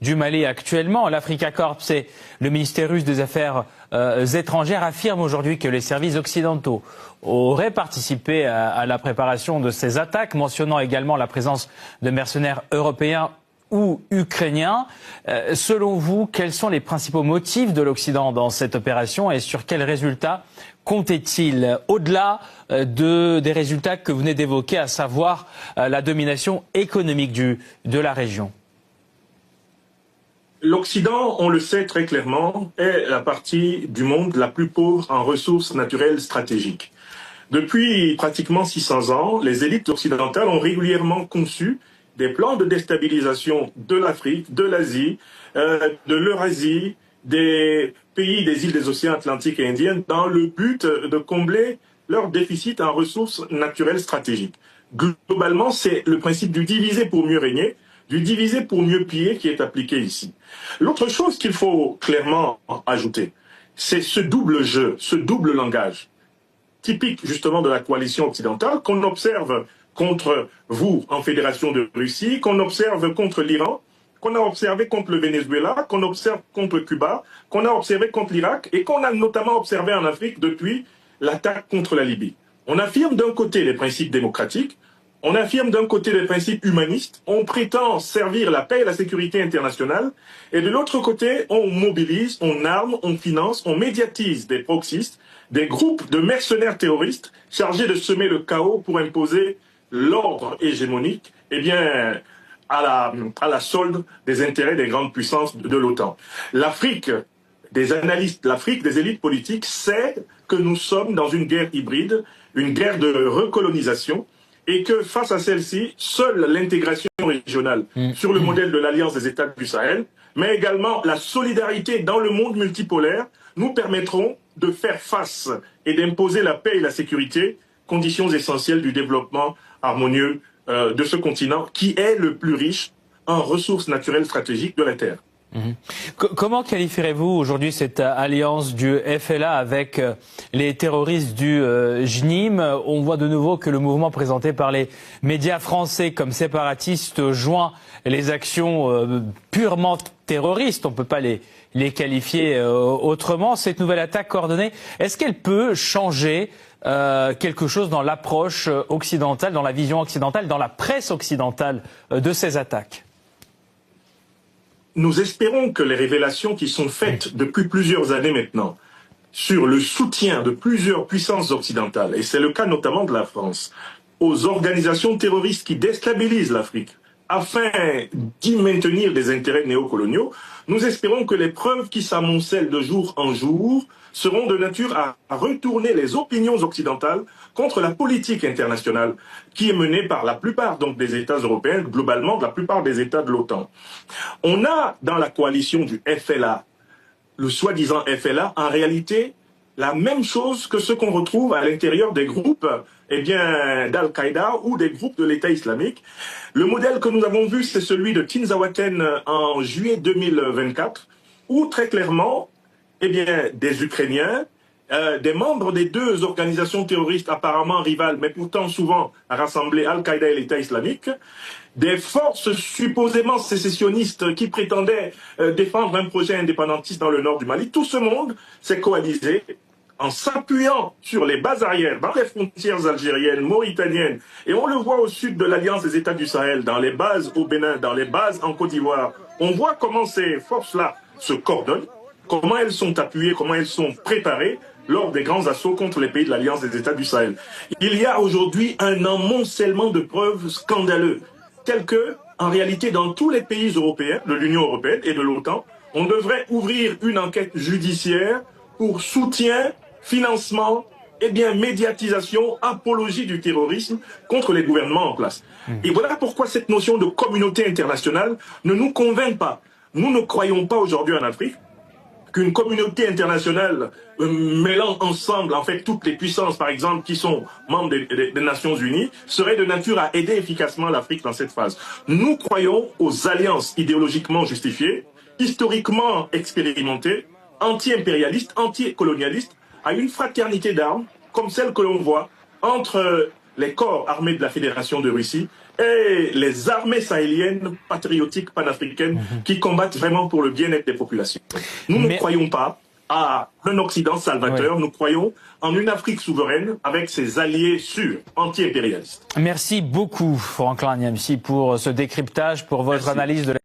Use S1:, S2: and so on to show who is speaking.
S1: du Mali actuellement. L'Africa Corps, c'est le ministère russe des Affaires étrangères, affirme aujourd'hui que les services occidentaux auraient participé à la préparation de ces attaques, mentionnant également la présence de mercenaires européens ou ukrainiens. Selon vous, quels sont les principaux motifs de l'Occident dans cette opération et sur quels résultats comptait-il, au-delà des résultats que vous venez d'évoquer, à savoir la domination économique de la région?
S2: L'Occident, on le sait très clairement, est la partie du monde la plus pauvre en ressources naturelles stratégiques. Depuis pratiquement 600 ans, les élites occidentales ont régulièrement conçu des plans de déstabilisation de l'Afrique, de l'Asie, de l'Eurasie, des pays des îles des océans Atlantique et Indien, dans le but de combler leur déficit en ressources naturelles stratégiques. Globalement, c'est le principe du diviser pour mieux régner, du diviser pour mieux piller qui est appliqué ici. L'autre chose qu'il faut clairement ajouter, c'est ce double jeu, ce double langage, typique justement de la coalition occidentale, qu'on observe contre vous en Fédération de Russie, qu'on observe contre l'Iran, qu'on a observé contre le Venezuela, qu'on observe contre Cuba, qu'on a observé contre l'Irak et qu'on a notamment observé en Afrique depuis l'attaque contre la Libye. On affirme d'un côté les principes démocratiques, on affirme d'un côté les principes humanistes, on prétend servir la paix et la sécurité internationale, et de l'autre côté, on mobilise, on arme, on finance, on médiatise des proxystes, des groupes de mercenaires terroristes chargés de semer le chaos pour imposer l'ordre hégémonique, eh bien, à la solde des intérêts des grandes puissances de l'OTAN. L'Afrique des analystes, l'Afrique des élites politiques sait que nous sommes dans une guerre hybride, une guerre de recolonisation, et que face à celle-ci, seule l'intégration régionale sur le modèle de l'Alliance des États du Sahel, mais également la solidarité dans le monde multipolaire, nous permettront de faire face et d'imposer la paix et la sécurité, conditions essentielles du développement harmonieux de ce continent qui est le plus riche en ressources naturelles stratégiques de la Terre.
S1: Comment qualifierez-vous aujourd'hui cette alliance du FLA avec les terroristes du JNIM? On voit de nouveau que le mouvement présenté par les médias français comme séparatiste joint les actions purement terroristes. On ne peut pas les qualifier autrement. Cette nouvelle attaque coordonnée, est-ce qu'elle peut changer quelque chose dans l'approche occidentale, dans la vision occidentale, dans la presse occidentale de ces attaques?
S2: Nous espérons que les révélations qui sont faites depuis plusieurs années maintenant sur le soutien de plusieurs puissances occidentales, et c'est le cas notamment de la France, aux organisations terroristes qui déstabilisent l'Afrique, afin d'y maintenir des intérêts néocoloniaux, nous espérons que les preuves qui s'amoncellent de jour en jour seront de nature à retourner les opinions occidentales contre la politique internationale qui est menée par la plupart donc des États européens, globalement de la plupart des États de l'OTAN. On a dans la coalition du FLA, le soi-disant FLA, en réalité la même chose que ce qu'on retrouve à l'intérieur des groupes d'Al-Qaïda ou des groupes de l'État islamique. Le modèle que nous avons vu, c'est celui de Tinzawaten en juillet 2024, où très clairement, des Ukrainiens, des membres des deux organisations terroristes apparemment rivales, mais pourtant souvent rassemblées, Al-Qaïda et l'État islamique, des forces supposément sécessionnistes qui prétendaient défendre un projet indépendantiste dans le nord du Mali, tout ce monde s'est coalisé en s'appuyant sur les bases arrières, dans les frontières algériennes, mauritaniennes, et on le voit au sud de l'Alliance des États du Sahel, dans les bases au Bénin, dans les bases en Côte d'Ivoire. On voit comment ces forces-là se coordonnent, comment elles sont appuyées, comment elles sont préparées lors des grands assauts contre les pays de l'Alliance des États du Sahel. Il y a aujourd'hui un amoncellement de preuves scandaleux, telles que, en réalité, dans tous les pays européens, de l'Union européenne et de l'OTAN, on devrait ouvrir une enquête judiciaire pour soutien, financement, médiatisation, apologie du terrorisme contre les gouvernements en place. Et voilà pourquoi cette notion de communauté internationale ne nous convainc pas. Nous ne croyons pas aujourd'hui en Afrique qu'une communauté internationale mêlant ensemble en fait toutes les puissances, par exemple, qui sont membres des Nations Unies, serait de nature à aider efficacement l'Afrique dans cette phase. Nous croyons aux alliances idéologiquement justifiées, historiquement expérimentées, anti-impérialistes, anti-colonialistes, à une fraternité d'armes, comme celle que l'on voit entre les corps armés de la Fédération de Russie et les armées sahéliennes patriotiques panafricaines qui combattent vraiment pour le bien-être des populations. Nous ne croyons pas à un Occident salvateur, nous croyons en une Afrique souveraine avec ses alliés sûrs, anti-impérialistes.
S1: Merci beaucoup, Franklin Nyamsi, pour ce décryptage, pour votre analyse de la